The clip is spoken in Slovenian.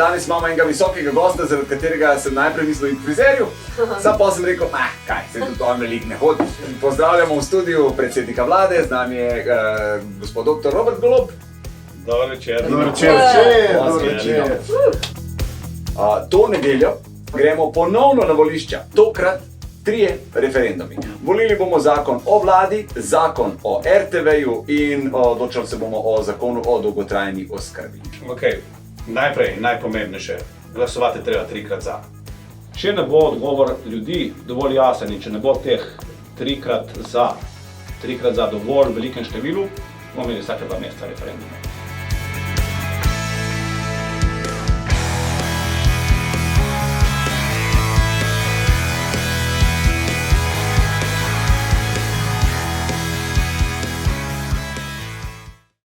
danes imamo enega visokega gosta, zaradi katerega sem najprej mislil iti k frizerju. Sam pa sem rekel, kaj, se tudi on veliko ne hodi. Pozdravljamo v studiu predsednika vlade, z nami je gospod dr. Robert Golob. Dobar večer. To nedeljo gremo ponovno na volišča, tokrat 3 referendumi. Volili bomo zakon o vladi, zakon o RTV-ju in odločali se bomo o zakonu o dolgotrajni oskrbi. Ok, najprej najpomembnejše, glasovati treba 3-krat za. Če ne bo odgovor ljudi dovolj jasen in če ne bo teh 3-krat za dovolj velikem številu, bomo imeli vsake 2 meseca referendume.